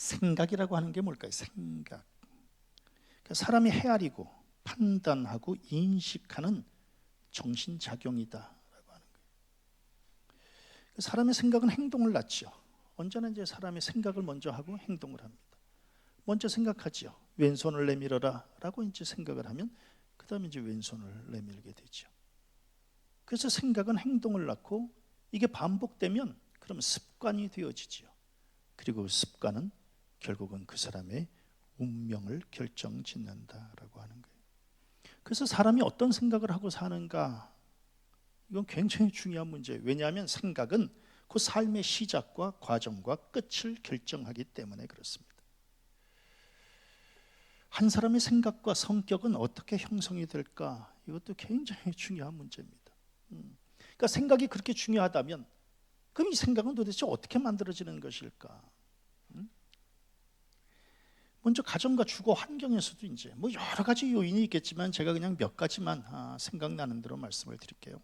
생각이라고 하는 게 뭘까요? 생각. 그러니까 사람이 헤아리고 판단하고 인식하는 정신작용이다라고 하는 거예요. 사람의 생각은 행동을 낳죠. 언제나 이제 사람의 생각을 먼저 하고 행동을 합니다. 먼저 생각하죠. 왼손을 내밀어라 라고 이제 생각을 하면 그 다음에 이제 왼손을 내밀게 되죠. 그래서 생각은 행동을 낳고 이게 반복되면 그럼 습관이 되어지죠. 그리고 습관은 결국은 그 사람의 운명을 결정짓는다라고 하는 거예요. 그래서 사람이 어떤 생각을 하고 사는가, 이건 굉장히 중요한 문제예요. 왜냐하면 생각은 그 삶의 시작과 과정과 끝을 결정하기 때문에 그렇습니다. 한 사람의 생각과 성격은 어떻게 형성이 될까? 이것도 굉장히 중요한 문제입니다. 그러니까 생각이 그렇게 중요하다면 그럼 이 생각은 도대체 어떻게 만들어지는 것일까? 먼저 가정과 주거 환경에서도 이제 뭐 여러 가지 요인이 있겠지만 제가 그냥 몇 가지만 생각나는 대로 말씀을 드릴게요.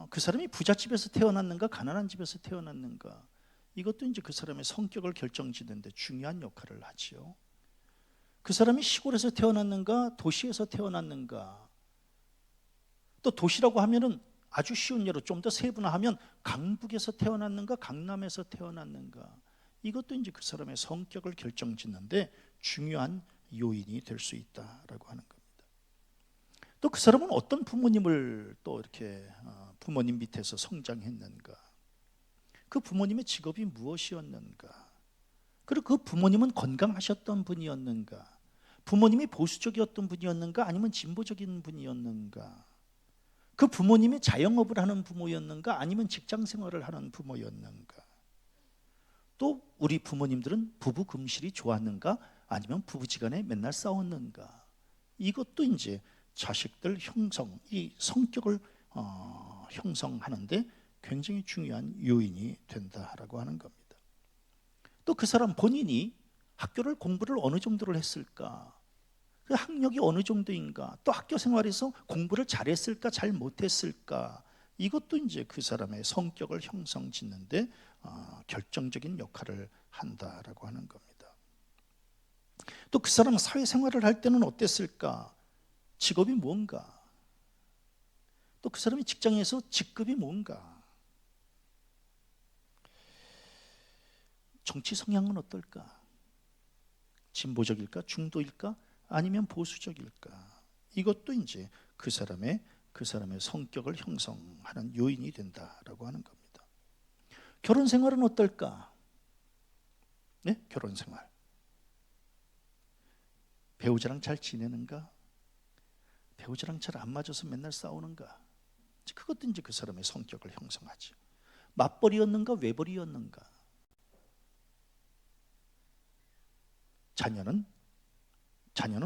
그 사람이 부잣집에서 태어났는가 가난한 집에서 태어났는가, 이것도 이제 그 사람의 성격을 결정짓는데 중요한 역할을 하지요. 그 사람이 시골에서 태어났는가 도시에서 태어났는가, 또 도시라고 하면은 아주 쉬운 예로 좀 더 세분화하면 강북에서 태어났는가 강남에서 태어났는가, 이것도 이제 그 사람의 성격을 결정짓는데 중요한 요인이 될 수 있다라고 하는 겁니다. 또 그 사람은 어떤 부모님을 또 이렇게 부모님 밑에서 성장했는가, 그 부모님의 직업이 무엇이었는가, 그리고 그 부모님은 건강하셨던 분이었는가, 부모님이 보수적이었던 분이었는가 아니면 진보적인 분이었는가, 그 부모님이 자영업을 하는 부모였는가 아니면 직장 생활을 하는 부모였는가, 또 우리 부모님들은 부부 금실이 좋았는가 아니면 부부지간에 맨날 싸웠는가, 이것도 이제 자식들 형성, 이 성격을 형성하는데 굉장히 중요한 요인이 된다라고 하는 겁니다. 또 그 사람 본인이 학교를 공부를 어느 정도를 했을까, 그 학력이 어느 정도인가, 또 학교 생활에서 공부를 잘했을까 잘 못했을까, 이것도 이제 그 사람의 성격을 형성짓는데 결정적인 역할을 한다라고 하는 겁니다. 또 그 사람 사회생활을 할 때는 어땠을까, 직업이 뭔가, 또 그 사람이 직장에서 직급이 뭔가, 정치 성향은 어떨까, 진보적일까 중도일까 아니면 보수적일까, 이것도 이제 그 사람의 성격을 형성하는 요인이 된다라고 하는 겁니다. 결혼 생활은 어떨까? 네? 결혼 생활. 배우자랑 잘 지내는가? 배우자랑 잘 안 맞아서 맨날 싸우는가? 그것도 이제 그 사람의 성격을 형성하죠. 맞벌이였는가 외벌이였는가? 자녀는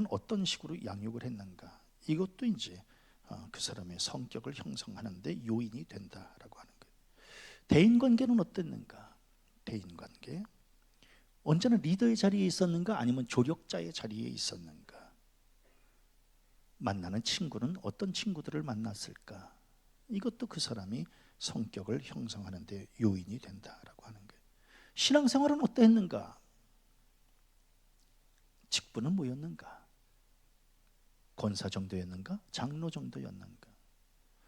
어떤 식으로 양육을 했는가? 이것도 이제 그 사람의 성격을 형성하는데 요인이 된다라고 하는 거예요. 대인관계는 어땠는가? 대인관계. 언제나 리더의 자리에 있었는가 아니면 조력자의 자리에 있었는가? 만나는 친구는 어떤 친구들을 만났을까? 이것도 그 사람이 성격을 형성하는데 요인이 된다라고 하는 거예요. 신앙생활은 어땠는가? 직분은 뭐였는가? 권사 정도였는가? 장로 정도였는가?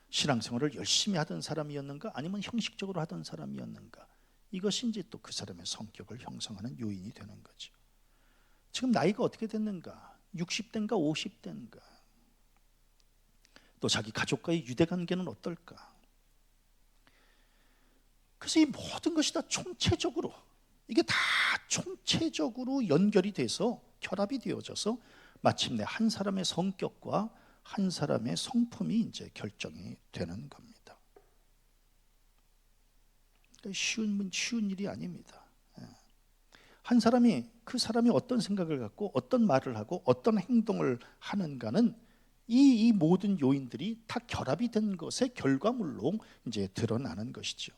신앙생활을 열심히 하던 사람이었는가? 아니면 형식적으로 하던 사람이었는가? 이것이 이제 또 그 사람의 성격을 형성하는 요인이 되는 거죠. 지금 나이가 어떻게 됐는가? 60대인가 50대인가? 또 자기 가족과의 유대관계는 어떨까? 그래서 이 모든 것이 다 총체적으로, 이게 다 총체적으로 연결이 돼서 결합이 되어져서 마침내 한 사람의 성격과 한 사람의 성품이 이제 결정이 되는 겁니다. 그러니까 쉬운 일이 아닙니다. 한 사람이, 그 사람이 어떤 생각을 갖고 어떤 말을 하고 어떤 행동을 하는가는 이 모든 요인들이 다 결합이 된 것의 결과물로 이제 드러나는 것이죠.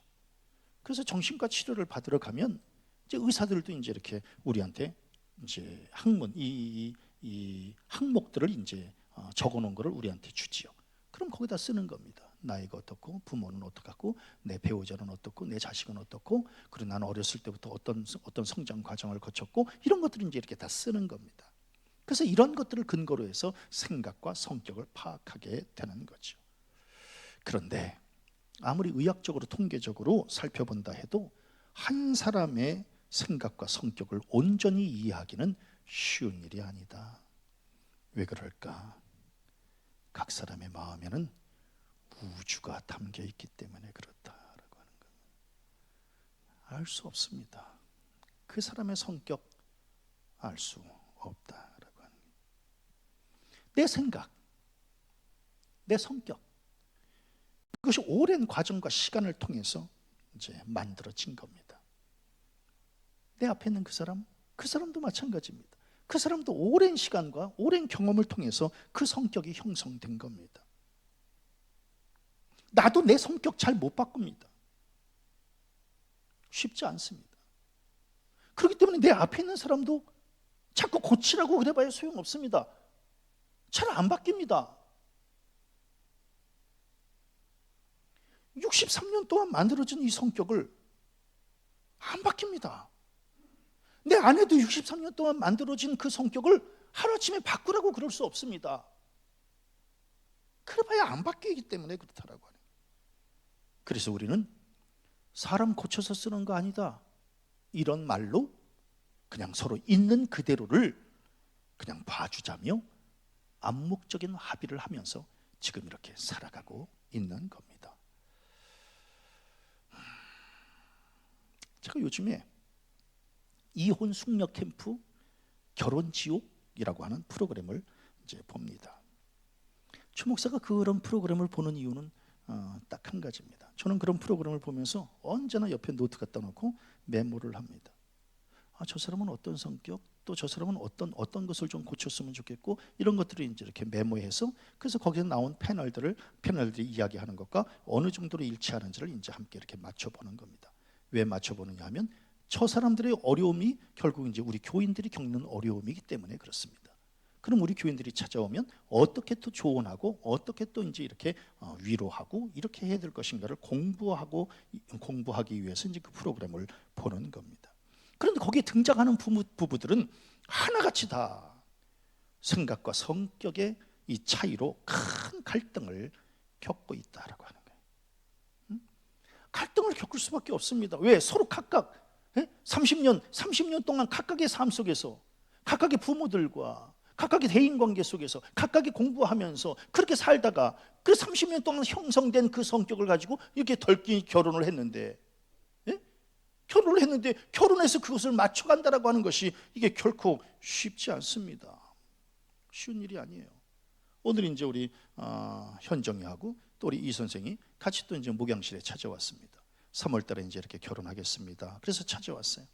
그래서 정신과 치료를 받으러 가면 이제 의사들도 이제 이렇게 우리한테 이제 학문, 이 항목들을 이제 적어놓은 거를 우리한테 주지요. 그럼 거기다 쓰는 겁니다. 나이가 어떻고, 부모는 어떻고, 내 배우자는 어떻고, 내 자식은 어떻고, 그리고 나는 어렸을 때부터 어떤 성장 과정을 거쳤고, 이런 것들을 이제 이렇게 다 쓰는 겁니다. 그래서 이런 것들을 근거로 해서 생각과 성격을 파악하게 되는 거죠. 그런데 아무리 의학적으로 통계적으로 살펴본다 해도 한 사람의 생각과 성격을 온전히 이해하기는 쉬운 일이 아니다. 왜 그럴까? 각 사람의 마음에는 우주가 담겨 있기 때문에 그렇다라고 하는 것. 알 수 없습니다. 그 사람의 성격 알 수 없다라고 하는 것. 내 생각, 내 성격, 그것이 오랜 과정과 시간을 통해서 이제 만들어진 겁니다. 내 앞에 있는 그 사람도 마찬가지입니다. 그 사람도 오랜 시간과 오랜 경험을 통해서 그 성격이 형성된 겁니다. 나도 내 성격 잘 못 바꿉니다. 쉽지 않습니다. 그렇기 때문에 내 앞에 있는 사람도 자꾸 고치라고 그래봐야 소용없습니다. 잘 안 바뀝니다. 63년 동안 만들어진 이 성격을 안 바뀝니다. 내 아내도 63년 동안 만들어진 그 성격을 하루아침에 바꾸라고 그럴 수 없습니다. 그래봐야 안 바뀌기 때문에 그렇다라고 하는. 그래서 우리는 사람 고쳐서 쓰는 거 아니다, 이런 말로 그냥 서로 있는 그대로를 그냥 봐주자며 암묵적인 합의를 하면서 지금 이렇게 살아가고 있는 겁니다. 제가 요즘에 이혼 숙녀 캠프 결혼 지옥이라고 하는 프로그램을 이제 봅니다. 최 목사가 그런 프로그램을 보는 이유는 딱 한 가지입니다. 저는 그런 프로그램을 보면서 언제나 옆에 노트 갖다 놓고 메모를 합니다. 저 사람은 어떤 성격, 또 저 사람은 어떤 것을 좀 고쳤으면 좋겠고, 이런 것들을 이제 이렇게 메모해서, 그래서 거기서 나온 패널들이 이야기하는 것과 어느 정도로 일치하는지를 이제 함께 이렇게 맞춰보는 겁니다. 왜 맞춰보느냐 하면 저 사람들의 어려움이 결국 이제 우리 교인들이 겪는 어려움이기 때문에 그렇습니다. 그럼 우리 교인들이 찾아오면 어떻게 또 조언하고 어떻게 또 이제 이렇게 위로하고 이렇게 해야 될 것인가를 공부하기 위해서 이제 그 프로그램을 보는 겁니다. 그런데 거기에 등장하는 부부들은 하나같이 다 생각과 성격의 이 차이로 큰 갈등을 겪고 있다라고 하는 거예요. 갈등을 겪을 수밖에 없습니다. 왜? 서로 각각 30년 동안 각각의 삶 속에서 각각의 부모들과 각각의 대인관계 속에서 각각이 공부하면서 그렇게 살다가 그 30년 동안 형성된 그 성격을 가지고 이렇게 덜끼 결혼을 했는데, 결혼해서 그것을 맞춰간다라고 하는 것이 이게 결코 쉽지 않습니다. 쉬운 일이 아니에요. 오늘 이제 우리 현정이하고 또 우리 이 선생이 같이 또 이제 목양실에 찾아왔습니다. 3월 달에 이제 이렇게 결혼하겠습니다. 그래서 찾아왔어요.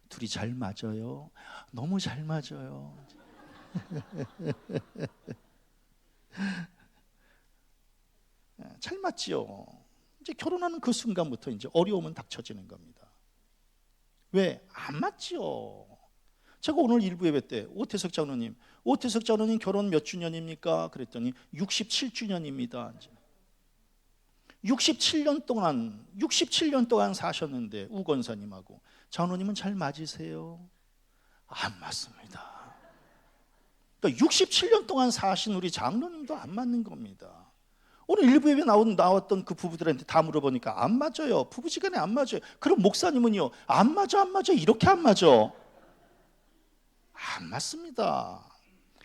둘이 잘 맞아요. 너무 잘 맞아요. 잘 맞지요. 이제 결혼하는 그 순간부터 이제 어려움은 닥쳐지는 겁니다. 왜? 안 맞지요. 제가 오늘 일부 예배 때 오태석 장로님 결혼 몇 주년입니까? 그랬더니 67주년입니다. 67년 동안 사셨는데 우건사님하고 장로님은 잘 맞으세요? 안 맞습니다. 그러니까 67년 동안 사신 우리 장로님도 안 맞는 겁니다. 오늘 일부 예배 나왔던 그 부부들한테 다 물어보니까 안 맞아요. 부부지간에 안 맞아요. 그럼 목사님은요? 안 맞아 이렇게 안 맞아? 안 맞습니다.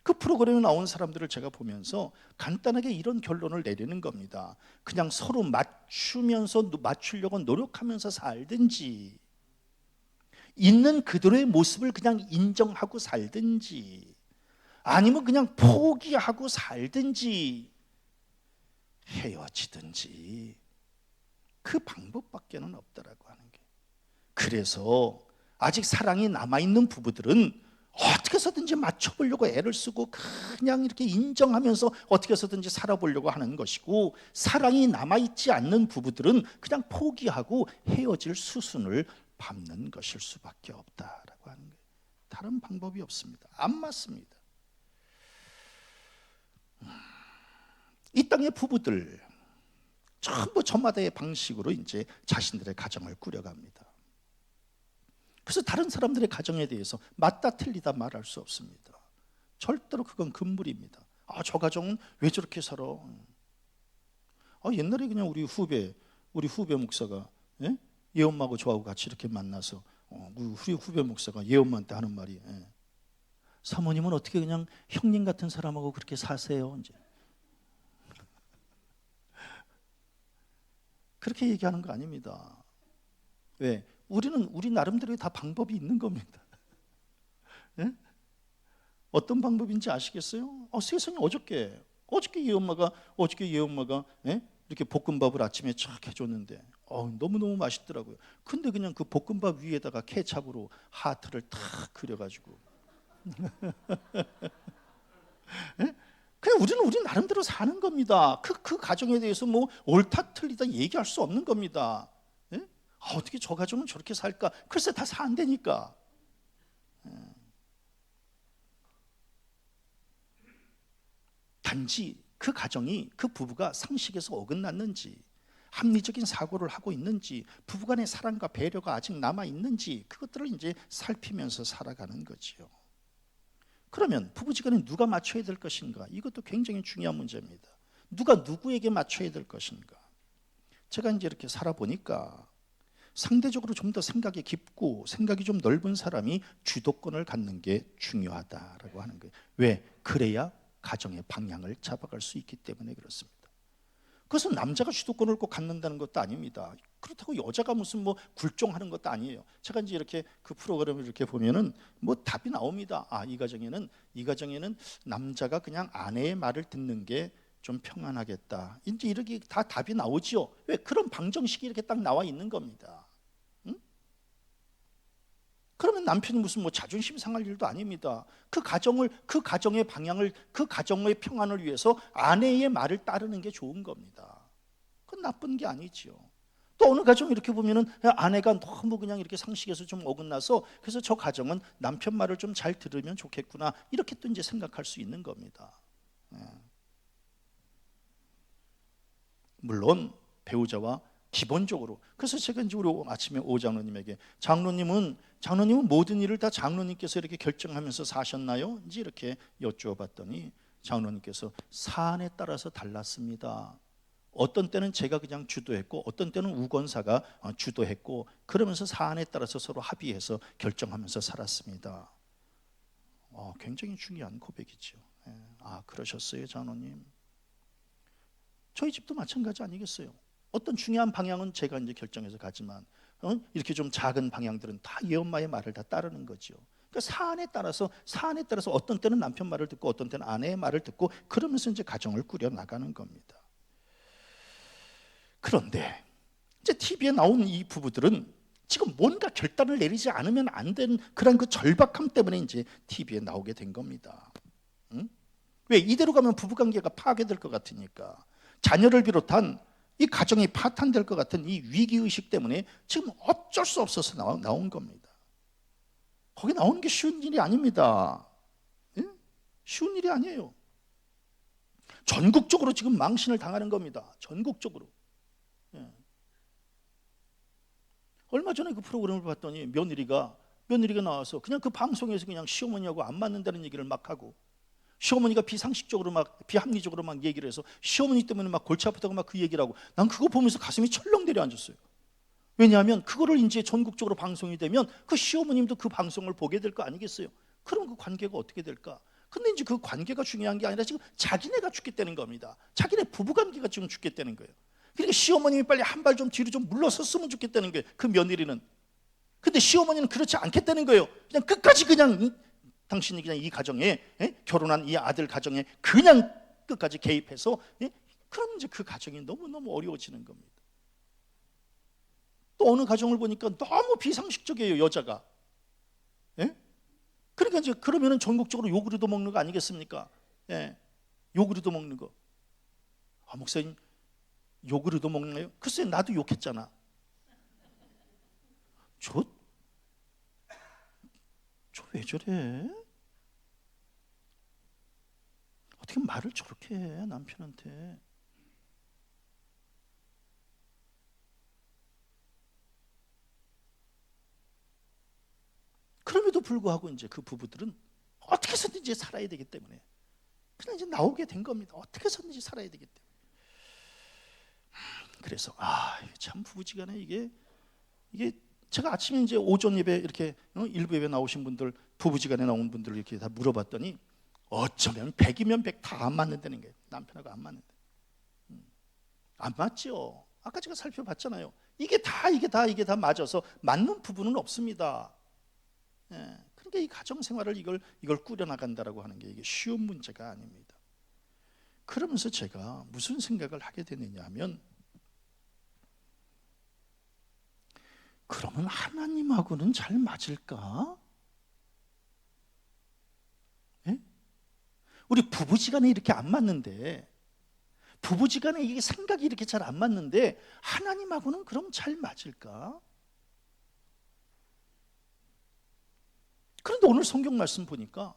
그 프로그램에 나온 사람들을 제가 보면서 간단하게 이런 결론을 내리는 겁니다. 그냥 서로 맞추려고 노력하면서 살든지, 있는 그대로의 모습을 그냥 인정하고 살든지, 아니면 그냥 포기하고 살든지, 헤어지든지, 그 방법밖에는 없다라고 하는 게. 그래서 아직 사랑이 남아있는 부부들은 어떻게 해서든지 맞춰보려고 애를 쓰고 그냥 이렇게 인정하면서 어떻게 해서든지 살아보려고 하는 것이고, 사랑이 남아있지 않는 부부들은 그냥 포기하고 헤어질 수순을 밟는 것일 수밖에 없다라고 하는 거예요. 다른 방법이 없습니다. 안 맞습니다. 이 땅의 부부들, 전부 저마다의 방식으로 이제 자신들의 가정을 꾸려갑니다. 그래서 다른 사람들의 가정에 대해서 맞다 틀리다 말할 수 없습니다. 절대로 그건 금물입니다. 저 가정은 왜 저렇게 살아? 옛날에 그냥 우리 후배 목사가, 예? 엄마하고 저하고 같이 이렇게 만나서 우리 후배 목사가 엄마한테 하는 말이, 사모님은 어떻게 그냥 형님 같은 사람하고 그렇게 사세요? 이제 그렇게 얘기하는 거 아닙니다. 왜? 우리 나름대로의 다 방법이 있는 겁니다. 예? 어떤 방법인지 아시겠어요? 세상에 어저께 얘 엄마가 예? 이렇게 볶음밥을 아침에 쫙 해줬는데 너무너무 맛있더라고요. 근데 그냥 그 볶음밥 위에다가 케찹으로 하트를 탁 그려가지고 예? 그냥 우리는 우리 나름대로 사는 겁니다. 그 가정에 대해서 뭐 옳다 틀리다 얘기할 수 없는 겁니다. 예? 어떻게 저 가정은 저렇게 살까? 글쎄 다 산다니까. 단지 그 가정이, 그 부부가 상식에서 어긋났는지, 합리적인 사고를 하고 있는지, 부부간의 사랑과 배려가 아직 남아 있는지, 그것들을 이제 살피면서 살아가는 거지요. 그러면 부부지간에 누가 맞춰야 될 것인가? 이것도 굉장히 중요한 문제입니다. 누가 누구에게 맞춰야 될 것인가? 제가 이제 이렇게 살아보니까 상대적으로 좀 더 생각이 깊고 생각이 좀 넓은 사람이 주도권을 갖는 게 중요하다라고 하는 거예요. 왜? 그래야 가정의 방향을 잡아갈 수 있기 때문에 그렇습니다. 그것은 남자가 주도권을 꼭 갖는다는 것도 아닙니다. 그렇다고 여자가 무슨 뭐 굴종하는 것도 아니에요. 제가 이제 이렇게 그 프로그램을 이렇게 보면은 뭐 답이 나옵니다. 이 가정에는 남자가 그냥 아내의 말을 듣는 게 좀 평안하겠다. 이제 이렇게 다 답이 나오지요. 왜? 그런 방정식이 이렇게 딱 나와 있는 겁니다. 응? 그러면 남편이 무슨 뭐 자존심 상할 일도 아닙니다. 그 가정의 방향을, 그 가정의 평안을 위해서 아내의 말을 따르는 게 좋은 겁니다. 그건 나쁜 게 아니지요. 또 어느 가정 이렇게 보면은 아내가 너무 그냥 이렇게 상식에서 좀 어긋나서, 그래서 저 가정은 남편 말을 좀 잘 들으면 좋겠구나, 이렇게 또 이제 생각할 수 있는 겁니다. 물론 배우자와 기본적으로, 그래서 제가 이제 우리 아침에 오 장로님에게 장로님은 모든 일을 다 장로님께서 이렇게 결정하면서 사셨나요? 이제 이렇게 여쭈어봤더니 장로님께서 사안에 따라서 달랐습니다. 어떤 때는 제가 그냥 주도했고 어떤 때는 우건사가 주도했고, 그러면서 사안에 따라서 서로 합의해서 결정하면서 살았습니다. 굉장히 중요한 고백이죠. 그러셨어요, 장로님. 저희 집도 마찬가지 아니겠어요? 어떤 중요한 방향은 제가 이제 결정해서 가지만 이렇게 좀 작은 방향들은 다 엄마의 말을 다 따르는 거죠. 그러니까 사안에 따라서 어떤 때는 남편 말을 듣고 어떤 때는 아내의 말을 듣고, 그러면서 이제 가정을 꾸려 나가는 겁니다. 그런데 이제 TV에 나온 이 부부들은 지금 뭔가 결단을 내리지 않으면 안 되는 그런 그 절박함 때문에 이제 TV에 나오게 된 겁니다. 응? 왜? 이대로 가면 부부관계가 파괴될 것 같으니까, 자녀를 비롯한 이 가정이 파탄될 것 같은 이 위기의식 때문에 지금 어쩔 수 없어서 나온 겁니다. 거기 나오는 게 쉬운 일이 아닙니다. 예? 쉬운 일이 아니에요. 전국적으로 지금 망신을 당하는 겁니다. 전국적으로. 예. 얼마 전에 그 프로그램을 봤더니 며느리가 나와서 그냥 그 방송에서 그냥 시어머니하고 안 맞는다는 얘기를 막 하고, 시어머니가 비합리적으로 막 얘기를 해서 시어머니 때문에 막 골치 아프다고 막 그 얘기를 하고, 난 그거 보면서 가슴이 철렁 내려앉았어요. 왜냐하면 그거를 이제 전국적으로 방송이 되면 그 시어머님도 그 방송을 보게 될 거 아니겠어요? 그럼 그 관계가 어떻게 될까? 근데 이제 그 관계가 중요한 게 아니라 지금 자기네가 죽겠다는 겁니다. 자기네 부부관계가 지금 죽겠다는 거예요. 그러니까 시어머님이 빨리 한 발 좀 뒤로 좀 물러섰으면 좋겠다는 거예요, 그 며느리는. 근데 시어머니는 그렇지 않겠다는 거예요. 그냥 끝까지 그냥 당신이 그냥 이 가정에, 결혼한 이 아들 가정에 그냥 끝까지 개입해서, 그럼 이제 그 가정이 너무너무 어려워지는 겁니다. 또 어느 가정을 보니까 너무 비상식적이에요, 여자가. 그러니까 이제 그러면은 전국적으로 요구르트 먹는 거 아니겠습니까? 요구르트 먹는 거. 목사님 요구르트 먹나요? 글쎄 나도 욕했잖아. 저 왜 저래? 어떻게 말을 저렇게 해 남편한테? 불구하고 이제 그 부부들은 어떻게 해서든지 살아야 되기 때문에 그냥 이제 나오게 된 겁니다. 어떻게 해서든지 살아야 되기 때문에. 그래서 참 부부지간에 이게 제가 아침에 이제 오전 예배 이렇게 일부 예배 나오신 분들, 부부지간에 나온 분들 이렇게 다 물어봤더니 어쩌면 100이면 100 다 안 맞는다는 거예요. 남편하고 안 맞는다. 안 맞죠. 아까 제가 살펴봤잖아요. 이게 다 맞아서 맞는 부분은 없습니다. 예. 그러니까 이 가정 생활을 이걸 꾸려 나간다라고 하는 게 이게 쉬운 문제가 아닙니다. 그러면서 제가 무슨 생각을 하게 되느냐 하면, 그러면 하나님하고는 잘 맞을까? 예? 우리 부부지간에 이렇게 안 맞는데, 부부지간에 이게 생각이 이렇게 잘 안 맞는데 하나님하고는 그럼 잘 맞을까? 그런데 오늘 성경 말씀 보니까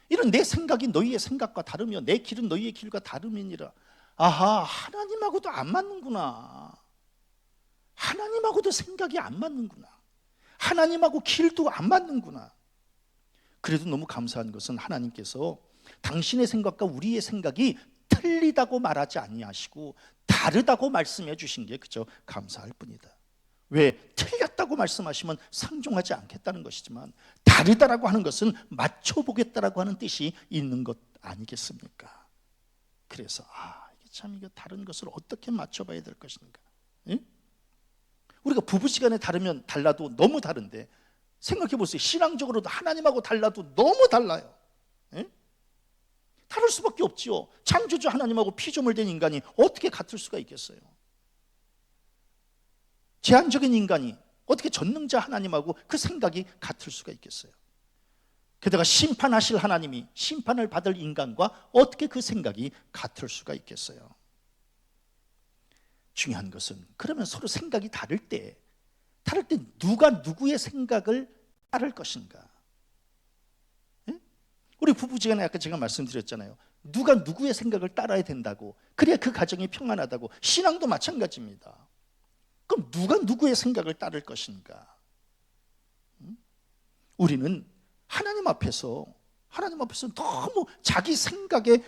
이런 내 생각이 너희의 생각과 다르며 내 길은 너희의 길과 다름이니라. 아하, 하나님하고도 안 맞는구나. 하나님하고도 생각이 안 맞는구나. 하나님하고 길도 안 맞는구나. 그래도 너무 감사한 것은 하나님께서 당신의 생각과 우리의 생각이 틀리다고 말하지 아니하시고 다르다고 말씀해 주신 게 그저 감사할 뿐이다. 왜? 틀렸다고 말씀하시면 상종하지 않겠다는 것이지만 다르다라고 하는 것은 맞춰보겠다라고 하는 뜻이 있는 것 아니겠습니까? 그래서 이게 참 이거 다른 것을 어떻게 맞춰봐야 될 것인가? 예? 우리가 부부시간에 달라도 너무 다른데 생각해 보세요. 신앙적으로도 하나님하고 달라도 너무 달라요. 예? 다를 수밖에 없지요. 창조주 하나님하고 피조물 된 인간이 어떻게 같을 수가 있겠어요? 제한적인 인간이 어떻게 전능자 하나님하고 그 생각이 같을 수가 있겠어요? 게다가 심판하실 하나님이 심판을 받을 인간과 어떻게 그 생각이 같을 수가 있겠어요? 중요한 것은 그러면 서로 생각이 다를 때 누가 누구의 생각을 따를 것인가? 예? 우리 부부지간에 아까 제가 말씀드렸잖아요. 누가 누구의 생각을 따라야 된다고, 그래야 그 가정이 평안하다고. 신앙도 마찬가지입니다. 그럼 누가 누구의 생각을 따를 것인가? 우리는 하나님 앞에서 너무 자기 생각의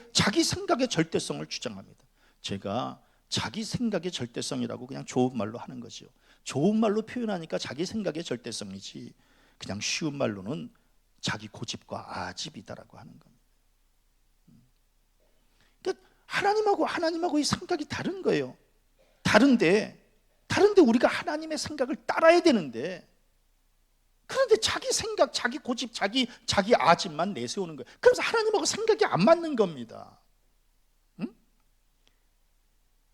절대성을 주장합니다. 제가 자기 생각의 절대성이라고 그냥 좋은 말로 하는 거죠. 좋은 말로 표현하니까 자기 생각의 절대성이지, 그냥 쉬운 말로는 자기 고집과 아집이다라고 하는 겁니다. 그러니까 하나님하고 이 생각이 다른 거예요. 다른데 우리가 하나님의 생각을 따라야 되는데, 그런데 자기 생각, 자기 고집, 자기 아집만 내세우는 거예요. 그래서 하나님하고 생각이 안 맞는 겁니다. 응?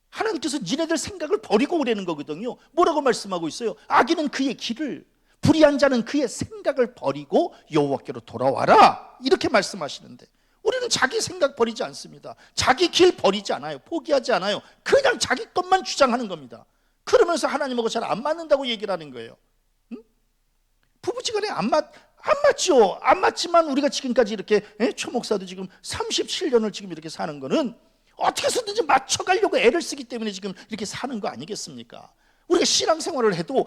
하나님께서 니네들 생각을 버리고 오라는 거거든요. 뭐라고 말씀하고 있어요? 악인은 그의 길을, 불의한 자는 그의 생각을 버리고 여호와께로 돌아와라, 이렇게 말씀하시는데, 우리는 자기 생각 버리지 않습니다. 자기 길 버리지 않아요. 포기하지 않아요. 그냥 자기 것만 주장하는 겁니다. 그러면서 하나님하고 잘 안 맞는다고 얘기를 하는 거예요. 응? 부부지간에 안 맞죠. 안 맞지만 우리가 지금까지 이렇게 초목사도 지금 37년을 지금 이렇게 사는 거는 어떻게 해서든지 맞춰가려고 애를 쓰기 때문에 지금 이렇게 사는 거 아니겠습니까? 우리가 신앙생활을 해도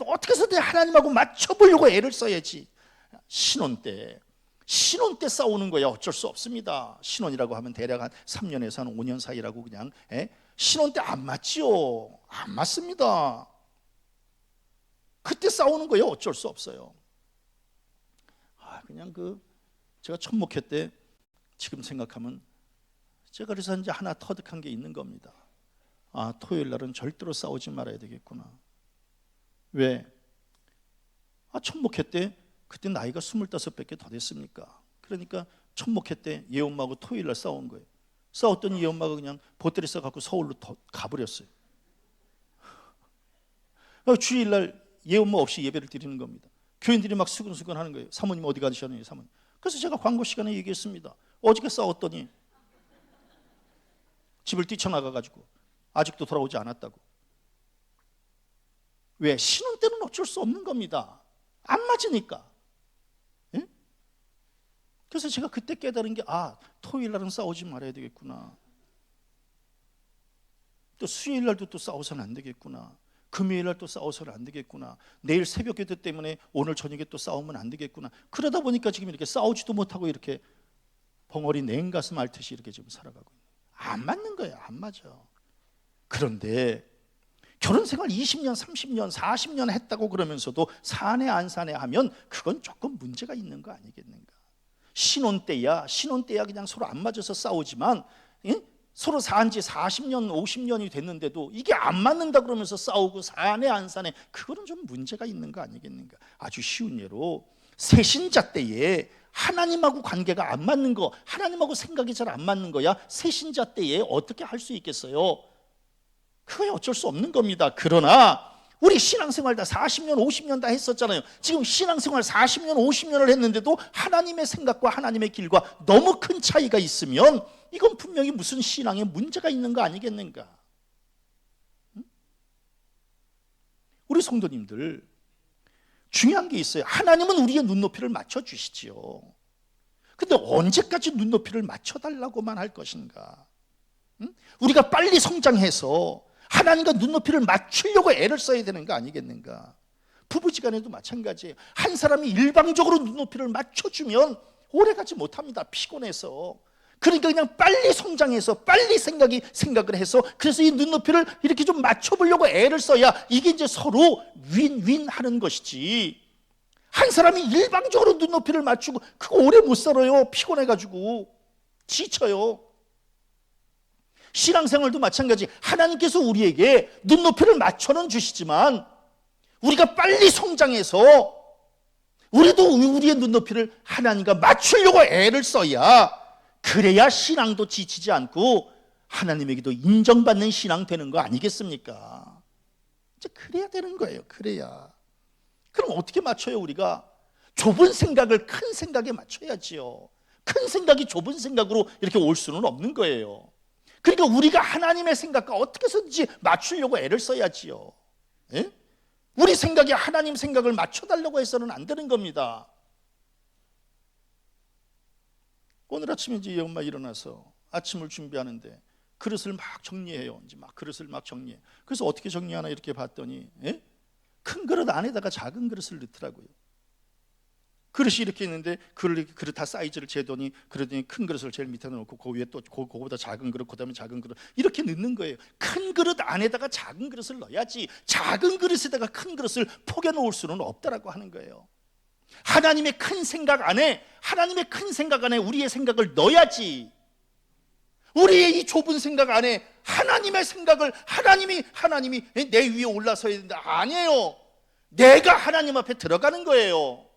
어떻게 해서든지 하나님하고 맞춰보려고 애를 써야지. 신혼 때 싸우는 거야 어쩔 수 없습니다. 신혼이라고 하면 대략 한 3년에서 한 5년 사이라고 그냥. 신혼 때 안 맞지요. 안 맞습니다. 그때 싸우는 거예요. 어쩔 수 없어요. 그냥 제가 첫 목회 때 지금 생각하면 제가 그래서 이제 하나 터득한 게 있는 겁니다. 토요일 날은 절대로 싸우지 말아야 되겠구나. 왜? 첫 목회 때 그때 나이가 25밖에 더 됐습니까? 그러니까 첫 목회 때 예엄마하고 토요일 날 싸운 거예요. 싸웠더니 예엄마가 그냥 보따리 싸갖고 서울로 가버렸어요. 주일날 예엄마 없이 예배를 드리는 겁니다. 교인들이 막 수근수근 하는 거예요. 사모님 어디 가셨느냐, 사모님. 그래서 제가 광고 시간에 얘기했습니다. 어저께 싸웠더니 집을 뛰쳐나가가지고 아직도 돌아오지 않았다고. 왜? 신혼 때는 어쩔 수 없는 겁니다. 안 맞으니까. 예? 그래서 제가 그때 깨달은 게 토요일 날은 싸우지 말아야 되겠구나. 또 수요일 날도 또 싸워서는 안 되겠구나. 금요일날 또 싸워서는 안 되겠구나. 내일 새벽 기도 때문에 오늘 저녁에 또 싸우면 안 되겠구나. 그러다 보니까 지금 이렇게 싸우지도 못하고 이렇게 벙어리 냉가슴 앓듯이 이렇게 지금 살아가고 있는 거예요. 안 맞는 거예요. 안 맞아. 그런데 결혼 생활 20년, 30년, 40년 했다고 그러면서도 사내 안 사내 하면 그건 조금 문제가 있는 거 아니겠는가. 신혼 때야 그냥 서로 안 맞아서 싸우지만, 예? 서로 산 지 40년, 50년이 됐는데도 이게 안 맞는다 그러면서 싸우고 사내 안 사내, 그거는 좀 문제가 있는 거 아니겠는가. 아주 쉬운 예로 새신자 때에 하나님하고 관계가 안 맞는 거, 하나님하고 생각이 잘 안 맞는 거야 새신자 때에 어떻게 할 수 있겠어요? 그게 어쩔 수 없는 겁니다. 그러나 우리 신앙생활 다 40년, 50년 다 했었잖아요. 지금 신앙생활 40년, 50년을 했는데도 하나님의 생각과 하나님의 길과 너무 큰 차이가 있으면 이건 분명히 무슨 신앙에 문제가 있는 거 아니겠는가. 우리 성도님들, 중요한 게 있어요. 하나님은 우리의 눈높이를 맞춰주시지요. 근데 언제까지 눈높이를 맞춰달라고만 할 것인가. 우리가 빨리 성장해서 하나님과 눈높이를 맞추려고 애를 써야 되는 거 아니겠는가. 부부지간에도 마찬가지예요. 한 사람이 일방적으로 눈높이를 맞춰주면 오래가지 못합니다. 피곤해서. 그러니까 그냥 빨리 성장해서 빨리 생각을 해서, 그래서 이 눈높이를 이렇게 좀 맞춰보려고 애를 써야 이게 이제 서로 윈윈 하는 것이지, 한 사람이 일방적으로 눈높이를 맞추고 그거 오래 못 살아요. 피곤해가지고 지쳐요. 신앙생활도 마찬가지. 하나님께서 우리에게 눈높이를 맞춰는 주시지만 우리가 빨리 성장해서 우리도 우리의 눈높이를 하나님과 맞추려고 애를 써야, 그래야 신앙도 지치지 않고 하나님에게도 인정받는 신앙 되는 거 아니겠습니까? 이제 그래야 되는 거예요. 그래야. 그럼 어떻게 맞춰요? 우리가 좁은 생각을 큰 생각에 맞춰야지요. 큰 생각이 좁은 생각으로 이렇게 올 수는 없는 거예요. 그러니까 우리가 하나님의 생각과 어떻게 해서든지 맞추려고 애를 써야지요. 예? 우리 생각에 하나님 생각을 맞춰달라고 해서는 안 되는 겁니다. 오늘 아침에 이제 엄마 일어나서 아침을 준비하는데 그릇을 막 정리해요. 이제 막 그릇을 막 정리해. 그래서 어떻게 정리하나 이렇게 봤더니, 예? 큰 그릇 안에다가 작은 그릇을 넣더라고요. 그릇이 이렇게 있는데 그릇 다 사이즈를 재더니, 그러더니 큰 그릇을 제일 밑에 놓고 그 위에 또 그거보다 작은 그릇, 그다음에 작은 그릇 이렇게 넣는 거예요. 큰 그릇 안에다가 작은 그릇을 넣어야지 작은 그릇에다가 큰 그릇을 포개 놓을 수는 없다라고 하는 거예요. 하나님의 큰 생각 안에 우리의 생각을 넣어야지. 우리의 이 좁은 생각 안에 하나님의 생각을 하나님이 내 위에 올라서야 된다. 아니에요. 내가 하나님 앞에 들어가는 거예요.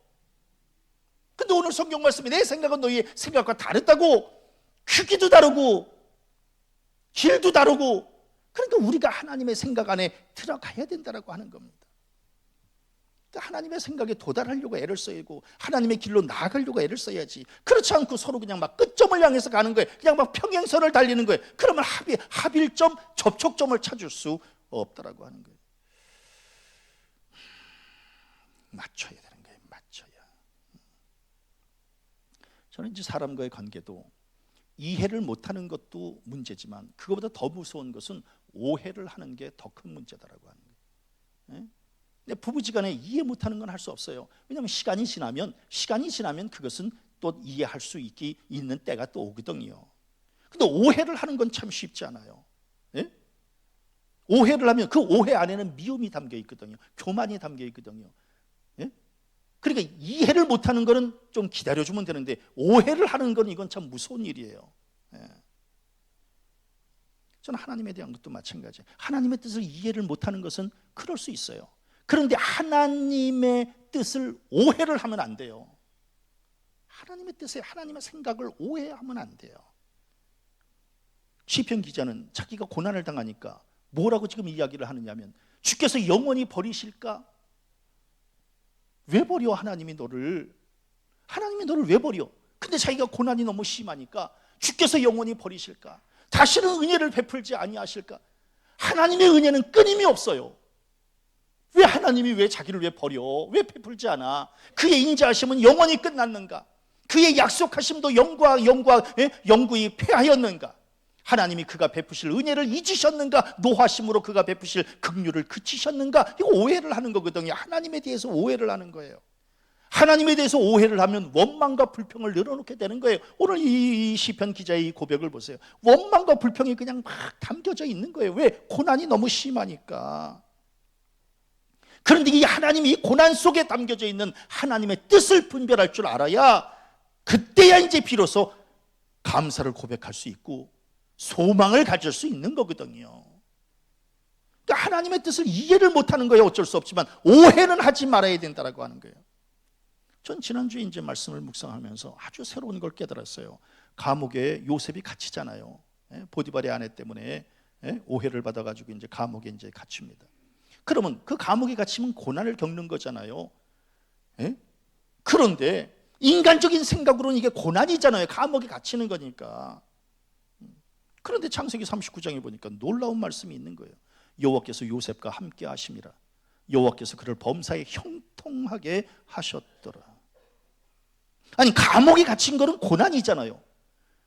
근데 오늘 성경 말씀이 내 생각은 너희의 생각과 다르다고, 크기도 다르고 길도 다르고, 그러니까 우리가 하나님의 생각 안에 들어가야 된다라고 하는 겁니다. 하나님의 생각에 도달하려고 애를 써야고 하나님의 길로 나아가려고 애를 써야지. 그렇지 않고 서로 그냥 막 끝점을 향해서 가는 거예요. 그냥 막 평행선을 달리는 거예요. 그러면 합일점, 접촉점을 찾을 수 없다라고 하는 거예요. 맞춰야 되는 거예요. 맞춰야. 저는 이제 사람과의 관계도 이해를 못하는 것도 문제지만 그것보다 더 무서운 것은 오해를 하는 게 더 큰 문제다라고 하는 거예요. 부부지간에 이해 못하는 건 할 수 없어요. 왜냐하면 시간이 지나면 그것은 또 이해할 수 있는 때가 또 오거든요. 근데 오해를 하는 건 참 쉽지 않아요. 예? 오해를 하면 그 오해 안에는 미움이 담겨 있거든요. 교만이 담겨 있거든요. 예? 그러니까 이해를 못하는 거는 좀 기다려주면 되는데 오해를 하는 건 이건 참 무서운 일이에요. 예. 저는 하나님에 대한 것도 마찬가지예요. 하나님의 뜻을 이해를 못하는 것은 그럴 수 있어요. 그런데 하나님의 뜻을 오해를 하면 안 돼요. 하나님의 뜻에 하나님의 생각을 오해하면 안 돼요. 시편 기자는 자기가 고난을 당하니까 뭐라고 지금 이야기를 하느냐면, 주께서 영원히 버리실까? 왜 버려? 하나님이 너를 왜 버려? 근데 자기가 고난이 너무 심하니까 주께서 영원히 버리실까? 다시는 은혜를 베풀지 아니하실까? 하나님의 은혜는 끊임이 없어요. 왜 하나님이 왜 자기를 왜 버려? 왜 베풀지 않아? 그의 인자하심은 영원히 끝났는가? 그의 약속하심도 영구히 패하였는가? 하나님이 그가 베푸실 은혜를 잊으셨는가? 노하심으로 그가 베푸실 긍휼을 그치셨는가? 이거 오해를 하는 거거든요. 하나님에 대해서 오해를 하는 거예요. 하나님에 대해서 오해를 하면 원망과 불평을 늘어놓게 되는 거예요. 오늘 이 시편 기자의 이 고백을 보세요. 원망과 불평이 그냥 막 담겨져 있는 거예요. 왜? 고난이 너무 심하니까. 그런데 이 하나님이 이 고난 속에 담겨져 있는 하나님의 뜻을 분별할 줄 알아야 그때야 이제 비로소 감사를 고백할 수 있고 소망을 가질 수 있는 거거든요. 그러니까 하나님의 뜻을 이해를 못하는 거예요. 어쩔 수 없지만 오해는 하지 말아야 된다라고 하는 거예요. 전 지난주에 이제 말씀을 묵상하면서 아주 새로운 걸 깨달았어요. 감옥에 요셉이 갇히잖아요. 보디발의 아내 때문에 오해를 받아가지고 이제 감옥에 이제 갇힙니다. 그러면 그 감옥에 갇히면 고난을 겪는 거잖아요. 그런데 인간적인 생각으로는 이게 고난이잖아요. 감옥에 갇히는 거니까. 그런데 창세기 39장에 보니까 놀라운 말씀이 있는 거예요. 여호와께서 요셉과 함께 하심이라. 여호와께서 그를 범사에 형통하게 하셨더라. 아니, 감옥에 갇힌 거는 고난이잖아요.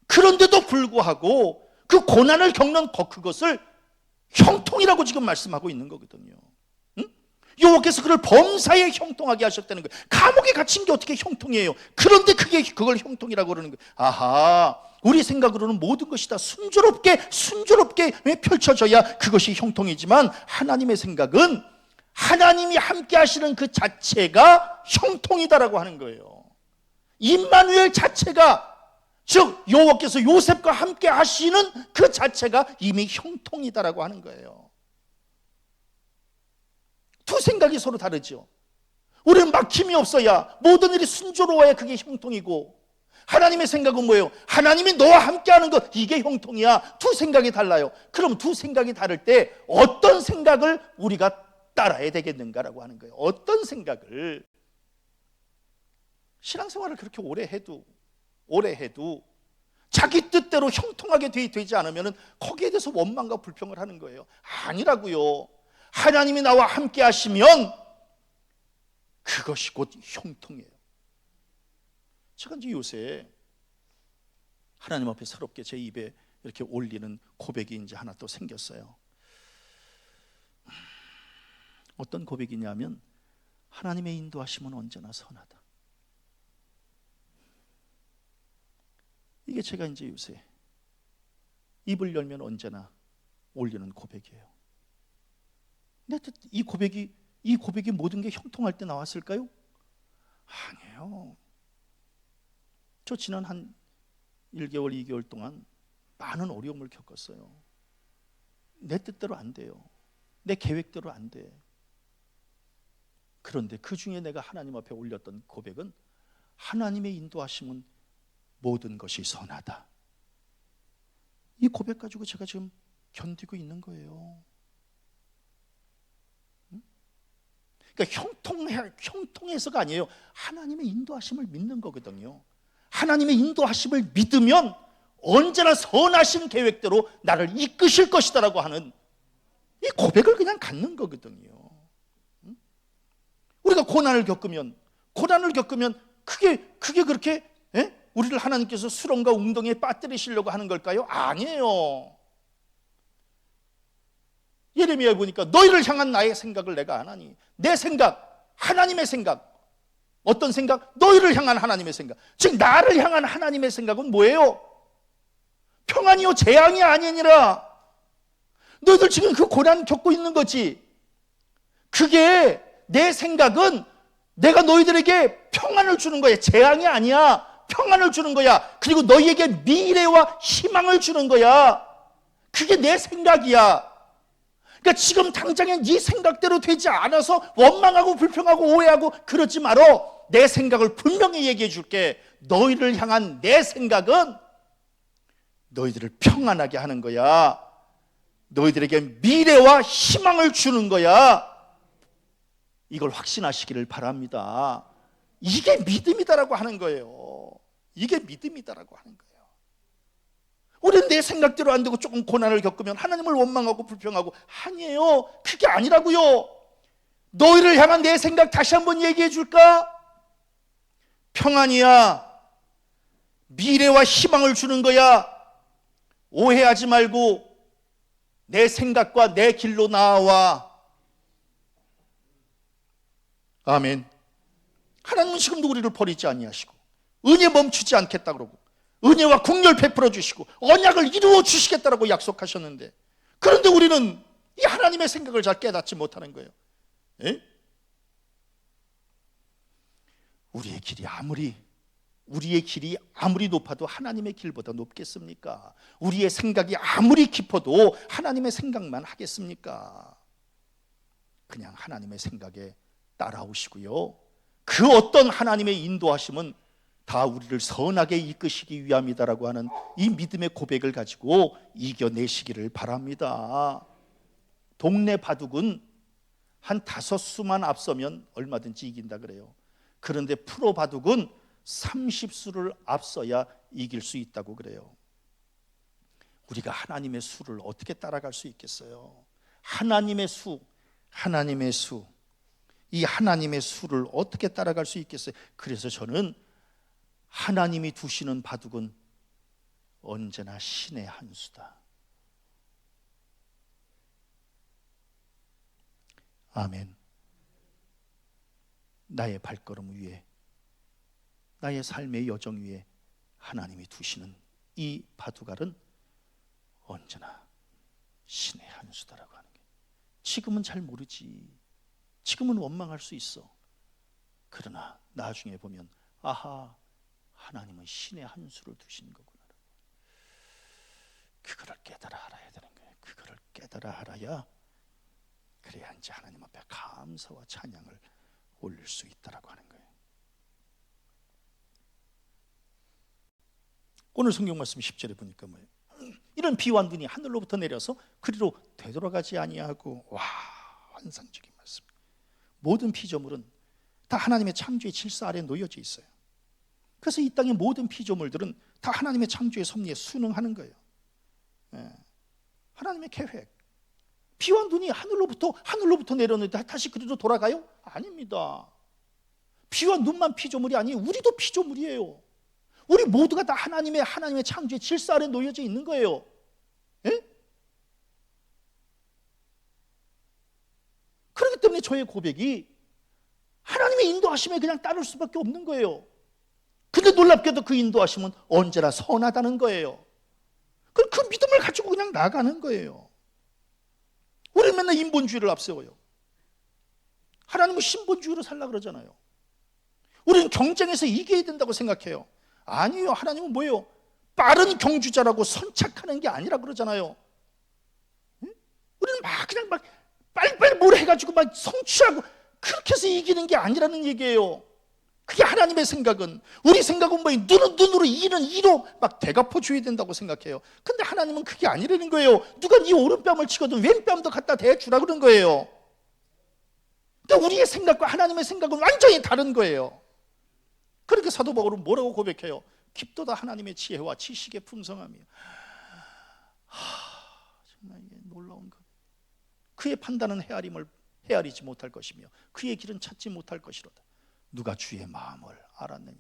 그런데도 불구하고 그 고난을 겪는 그것을 형통이라고 지금 말씀하고 있는 거거든요. 여호와께서 그를 범사에 형통하게 하셨다는 거예요. 감옥에 갇힌 게 어떻게 형통이에요? 그런데 그걸 형통이라고 그러는 거예요. 아하, 우리 생각으로는 모든 것이 다 순조롭게 펼쳐져야 그것이 형통이지만 하나님의 생각은 하나님이 함께 하시는 그 자체가 형통이다라고 하는 거예요. 임마누엘 자체가, 즉 여호와께서 요셉과 함께 하시는 그 자체가 이미 형통이다라고 하는 거예요. 두 생각이 서로 다르죠. 우리는 막힘이 없어야, 모든 일이 순조로워야 그게 형통이고, 하나님의 생각은 뭐예요? 하나님이 너와 함께하는 것, 이게 형통이야. 두 생각이 달라요. 그럼 두 생각이 다를 때 어떤 생각을 우리가 따라야 되겠는가라고 하는 거예요. 어떤 생각을. 신앙생활을 그렇게 오래 해도 자기 뜻대로 형통하게 되지 않으면 거기에 대해서 원망과 불평을 하는 거예요. 아니라고요. 하나님이 나와 함께 하시면 그것이 곧 형통이에요. 제가 이제 요새 하나님 앞에 새롭게 제 입에 이렇게 올리는 고백이 이제 하나 또 생겼어요. 어떤 고백이냐면, 하나님의 인도하심은 언제나 선하다. 이게 제가 이제 요새 입을 열면 언제나 올리는 고백이에요. 근데 이 고백이 모든 게 형통할 때 나왔을까요? 아니에요. 저 지난 한 1개월, 2개월 동안 많은 어려움을 겪었어요. 내 뜻대로 안 돼요. 내 계획대로 안 돼. 그런데 그 중에 내가 하나님 앞에 올렸던 고백은, 하나님의 인도하심은 모든 것이 선하다. 이 고백 가지고 제가 지금 견디고 있는 거예요. 그러니까 형통해서가 아니에요. 하나님의 인도하심을 믿는 거거든요. 하나님의 인도하심을 믿으면 언제나 선하신 계획대로 나를 이끄실 것이다라고 하는 이 고백을 그냥 갖는 거거든요. 우리가 고난을 겪으면 그게 그렇게 우리를 하나님께서 수렁과 웅덩이에 빠뜨리시려고 하는 걸까요? 아니에요. 예레미야에 보니까 너희를 향한 나의 생각을 내가 안 하니, 내 생각, 하나님의 생각. 어떤 생각? 너희를 향한 하나님의 생각. 즉 나를 향한 하나님의 생각은 뭐예요? 평안이요 재앙이 아니니라. 너희들 지금 그 고난 겪고 있는 거지. 그게, 내 생각은 내가 너희들에게 평안을 주는 거야. 재앙이 아니야. 평안을 주는 거야. 그리고 너희에게 미래와 희망을 주는 거야. 그게 내 생각이야. 그러니까 지금 당장에 네 생각대로 되지 않아서 원망하고 불평하고 오해하고 그러지 말어. 내 생각을 분명히 얘기해 줄게. 너희를 향한 내 생각은 너희들을 평안하게 하는 거야. 너희들에게 미래와 희망을 주는 거야. 이걸 확신하시기를 바랍니다. 이게 믿음이다라고 하는 거예요. 이게 믿음이다라고 하는 거예요. 우리는 내 생각대로 안 되고 조금 고난을 겪으면 하나님을 원망하고 불평하고, 아니에요. 그게 아니라고요. 너희를 향한 내 생각 다시 한번 얘기해 줄까? 평안이야. 미래와 희망을 주는 거야. 오해하지 말고 내 생각과 내 길로 나아와. 아멘. 하나님은 지금도 우리를 버리지 아니하시고 은혜 멈추지 않겠다 그러고 은혜와 긍휼 베풀어 주시고 언약을 이루어 주시겠다라고 약속하셨는데, 그런데 우리는 이 하나님의 생각을 잘 깨닫지 못하는 거예요. 에? 우리의 길이 아무리 높아도 하나님의 길보다 높겠습니까? 우리의 생각이 아무리 깊어도 하나님의 생각만 하겠습니까? 그냥 하나님의 생각에 따라오시고요, 그 어떤 하나님의 인도하심은 다 우리를 선하게 이끄시기 위함이다라고 하는 이 믿음의 고백을 가지고 이겨내시기를 바랍니다. 동네 바둑은 한 5수만 앞서면 얼마든지 이긴다 그래요. 그런데 프로 바둑은 30수를 앞서야 이길 수 있다고 그래요. 우리가 하나님의 수를 어떻게 따라갈 수 있겠어요? 하나님의 수, 이 하나님의 수를 어떻게 따라갈 수 있겠어요? 그래서 저는 하나님이 두시는 바둑은 언제나 신의 한 수다. 아멘. 나의 발걸음 위에, 나의 삶의 여정 위에 하나님이 두시는 이 바둑알은 언제나 신의 한 수다라고 하는 게, 지금은 잘 모르지, 지금은 원망할 수 있어. 그러나 나중에 보면 아하, 하나님은 신의 한 수를 두신 거구나. 그거를 깨달아 알아야 되는 거예요. 그거를 깨달아 알아야, 그래야 이제 하나님 앞에 감사와 찬양을 올릴 수 있다라고 하는 거예요. 오늘 성경 말씀 10절에 보니까 뭐예요? 이런 비와 눈이 하늘로부터 내려서 그리로 되돌아가지 아니하고. 와, 환상적인 말씀. 모든 피조물은 다 하나님의 창조의 질서 아래에 놓여져 있어요. 그래서 이 땅의 모든 피조물들은 다 하나님의 창조의 섭리에 순응하는 거예요. 하나님의 계획. 비와 눈이 하늘로부터 내려오는데 다시 그리로 돌아가요? 아닙니다. 비와 눈만 피조물이 아니에요. 우리도 피조물이에요. 우리 모두가 다 하나님의 창조의 질서 아래 놓여져 있는 거예요. 예? 그렇기 때문에 저의 고백이 하나님의 인도하심에 그냥 따를 수밖에 없는 거예요. 근데 놀랍게도 그 인도하심은 언제나 선하다는 거예요. 그 믿음을 가지고 그냥 나가는 거예요. 우리는 맨날 인본주의를 앞세워요. 하나님은 신본주의로 살려고 그러잖아요. 우리는 경쟁에서 이겨야 된다고 생각해요. 아니요, 하나님은 뭐예요? 빠른 경주자라고 선착하는 게 아니라 그러잖아요. 우리는 그냥 빨리빨리 뭘 해가지고 성취하고 그렇게 해서 이기는 게 아니라는 얘기예요. 그게 하나님의 생각은. 우리 생각은 눈으로 이는 이로 대갚아 줘야 된다고 생각해요. 근데 하나님은 그게 아니라는 거예요. 누가 네 오른뺨을 치거든 왼뺨도 갖다 대주라 그런 거예요. 근데 우리의 생각과 하나님의 생각은 완전히 다른 거예요. 그렇게 사도 바울은 뭐라고 고백해요? 깊도다 하나님의 지혜와 지식의 풍성함이요. 정말 이게 놀라운 것. 그의 판단은 헤아리지 못할 것이며 그의 길은 찾지 못할 것이로다. 누가 주의 마음을 알았느냐?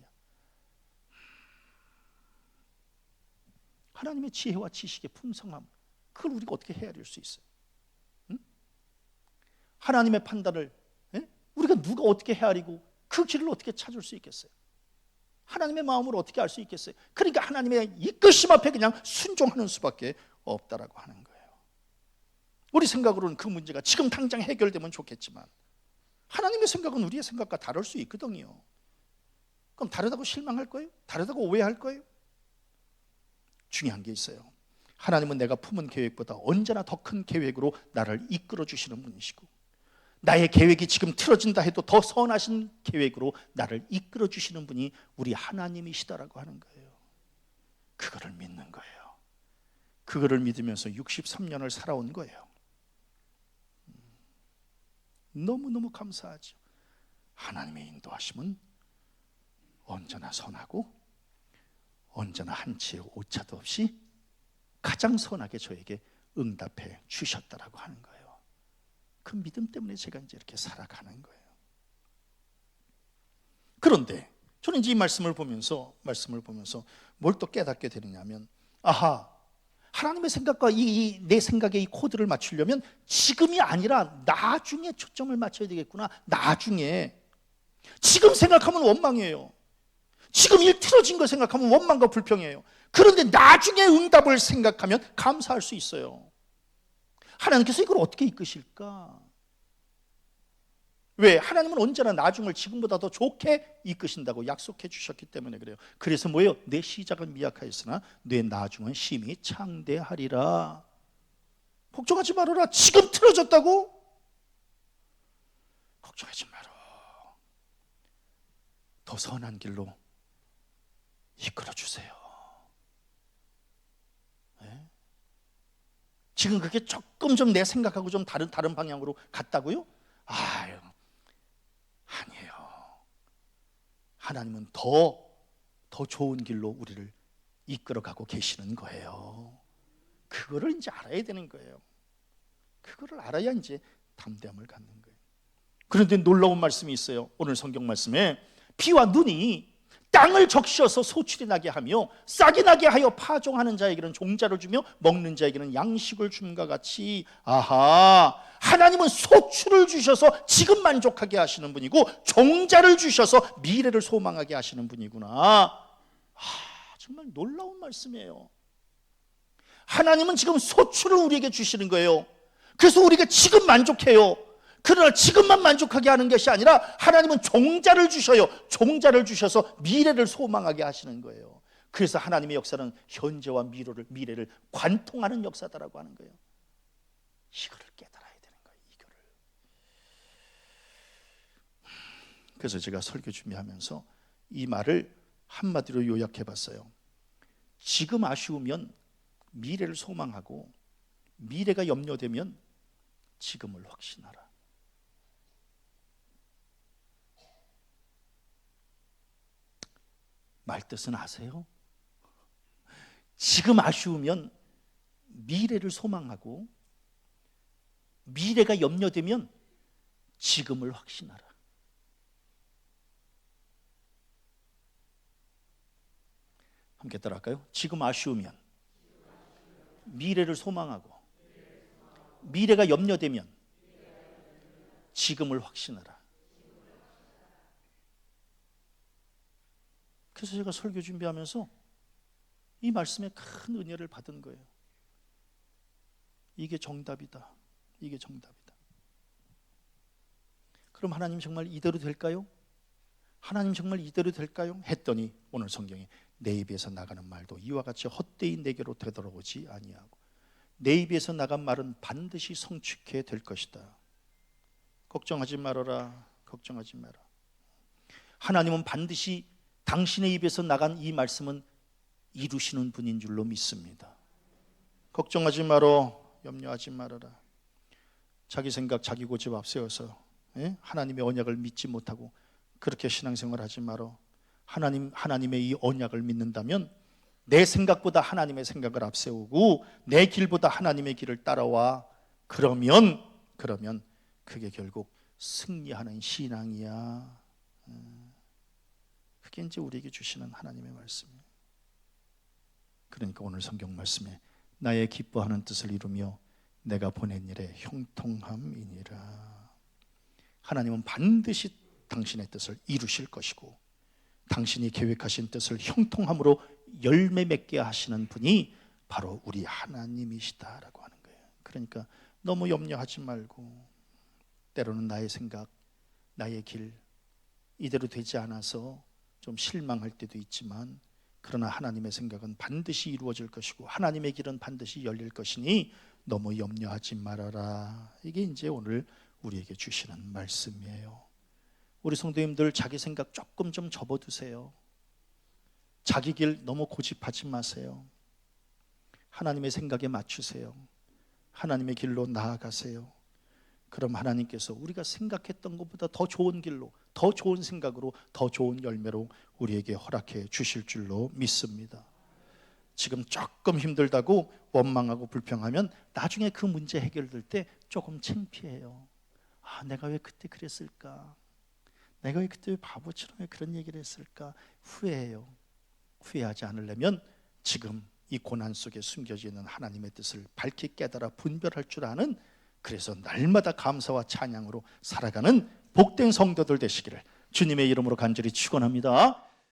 하나님의 지혜와 지식의 풍성함, 그걸 우리가 어떻게 헤아릴 수 있어요? 응? 하나님의 판단을 우리가 누가 어떻게 헤아리고 그 길을 어떻게 찾을 수 있겠어요? 하나님의 마음을 어떻게 알 수 있겠어요? 그러니까 하나님의 이끄심 앞에 그냥 순종하는 수밖에 없다라고 하는 거예요. 우리 생각으로는 그 문제가 지금 당장 해결되면 좋겠지만 하나님의 생각은 우리의 생각과 다를 수 있거든요. 그럼 다르다고 실망할 거예요? 다르다고 오해할 거예요? 중요한 게 있어요. 하나님은 내가 품은 계획보다 언제나 더 큰 계획으로 나를 이끌어 주시는 분이시고, 나의 계획이 지금 틀어진다 해도 더 선하신 계획으로 나를 이끌어 주시는 분이 우리 하나님이시다라고 하는 거예요. 그거를 믿는 거예요. 그거를 믿으면서 63년을 살아온 거예요. 너무너무 감사하죠. 하나님의 인도하심은 언제나 선하고 언제나 한치의 오차도 없이 가장 선하게 저에게 응답해 주셨다라고 하는 거예요. 그 믿음 때문에 제가 이제 이렇게 살아가는 거예요. 그런데 저는 이제 이 말씀을 보면서 뭘 또 깨닫게 되느냐면, 아하, 하나님의 생각과 내 생각의 이 코드를 맞추려면 지금이 아니라 나중에 초점을 맞춰야 되겠구나. 나중에. 지금 생각하면 원망이에요. 지금 일 틀어진 거 생각하면 원망과 불평이에요. 그런데 나중에 응답을 생각하면 감사할 수 있어요. 하나님께서 이걸 어떻게 이끄실까? 왜? 하나님은 언제나 나중을 지금보다 더 좋게 이끄신다고 약속해 주셨기 때문에 그래요. 그래서 뭐예요? 내 시작은 미약하였으나 내 나중은 심히 창대하리라. 걱정하지 말아라. 지금 틀어졌다고? 걱정하지 마라. 더 선한 길로 이끌어 주세요. 네? 지금 그게 조금 좀 내 생각하고 좀 다른 방향으로 갔다고요? 아유, 아니에요. 하나님은 더 좋은 길로 우리를 이끌어가고 계시는 거예요. 그거를 이제 알아야 되는 거예요. 그거를 알아야 이제 담대함을 갖는 거예요. 그런데 놀라운 말씀이 있어요. 오늘 성경 말씀에 비와 눈이 땅을 적셔서 소출이 나게 하며 싹이 나게 하여 파종하는 자에게는 종자를 주며 먹는 자에게는 양식을 줌과 같이, 아하, 하나님은 소출을 주셔서 지금 만족하게 하시는 분이고 종자를 주셔서 미래를 소망하게 하시는 분이구나. 정말 놀라운 말씀이에요. 하나님은 지금 소출을 우리에게 주시는 거예요. 그래서 우리가 지금 만족해요. 그러나 지금만 만족하게 하는 것이 아니라 하나님은 종자를 주셔요. 종자를 주셔서 미래를 소망하게 하시는 거예요. 그래서 하나님의 역사는 현재와 미래를 관통하는 역사다라고 하는 거예요. 이거를 깨달아야 되는 거예요. 이거를. 그래서 제가 설교 준비하면서 이 말을 한마디로 요약해 봤어요. 지금 아쉬우면 미래를 소망하고 미래가 염려되면 지금을 확신하라. 말뜻은 아세요? 지금 아쉬우면 미래를 소망하고 미래가 염려되면 지금을 확신하라. 함께 따라할까요? 지금 아쉬우면 미래를 소망하고 미래가 염려되면 지금을 확신하라. 그래서 제가 설교 준비하면서 이 말씀에 큰 은혜를 받은 거예요. 이게 정답이다. 이게 정답이다. 그럼 하나님 정말 이대로 될까요? 하나님 정말 이대로 될까요? 했더니 오늘 성경에 내 입에서 나가는 말도 이와 같이 헛되이 내게로 되돌아오지 아니하고 내 입에서 나간 말은 반드시 성취케 될 것이다. 걱정하지 말아라. 걱정하지 마라. 하나님은 반드시 당신의 입에서 나간 이 말씀은 이루시는 분인 줄로 믿습니다. 걱정하지 마라. 염려하지 말아라. 자기 생각, 자기 고집 앞세워서 하나님의 언약을 믿지 못하고 그렇게 신앙생활 하지 마라. 하나님의 이 언약을 믿는다면 내 생각보다 하나님의 생각을 앞세우고 내 길보다 하나님의 길을 따라와. 그러면 그게 결국 승리하는 신앙이야. 그게 이제 우리에게 주시는 하나님의 말씀이에요. 그러니까 오늘 성경 말씀에 나의 기뻐하는 뜻을 이루며 내가 보낸 일에 형통함이니라. 하나님은 반드시 당신의 뜻을 이루실 것이고 당신이 계획하신 뜻을 형통함으로 열매 맺게 하시는 분이 바로 우리 하나님이시다라고 하는 거예요. 그러니까 너무 염려하지 말고 때로는 나의 생각, 나의 길 이대로 되지 않아서 좀 실망할 때도 있지만 그러나 하나님의 생각은 반드시 이루어질 것이고 하나님의 길은 반드시 열릴 것이니 너무 염려하지 말아라. 이게 이제 오늘 우리에게 주시는 말씀이에요. 우리 성도님들 자기 생각 조금 좀 접어두세요. 자기 길 너무 고집하지 마세요. 하나님의 생각에 맞추세요. 하나님의 길로 나아가세요. 그럼 하나님께서 우리가 생각했던 것보다 더 좋은 길로, 더 좋은 생각으로, 더 좋은 열매로 우리에게 허락해 주실 줄로 믿습니다. 지금 조금 힘들다고 원망하고 불평하면 나중에 그 문제 해결될 때 조금 창피해요. 내가 왜 그때 그랬을까? 내가 왜 그때 바보처럼 왜 그런 얘기를 했을까? 후회해요. 후회하지 않으려면 지금 이 고난 속에 숨겨져 있는 하나님의 뜻을 밝히 깨달아 분별할 줄 아는, 그래서 날마다 감사와 찬양으로 살아가는 복된 성도들 되시기를 주님의 이름으로 간절히 축원합니다.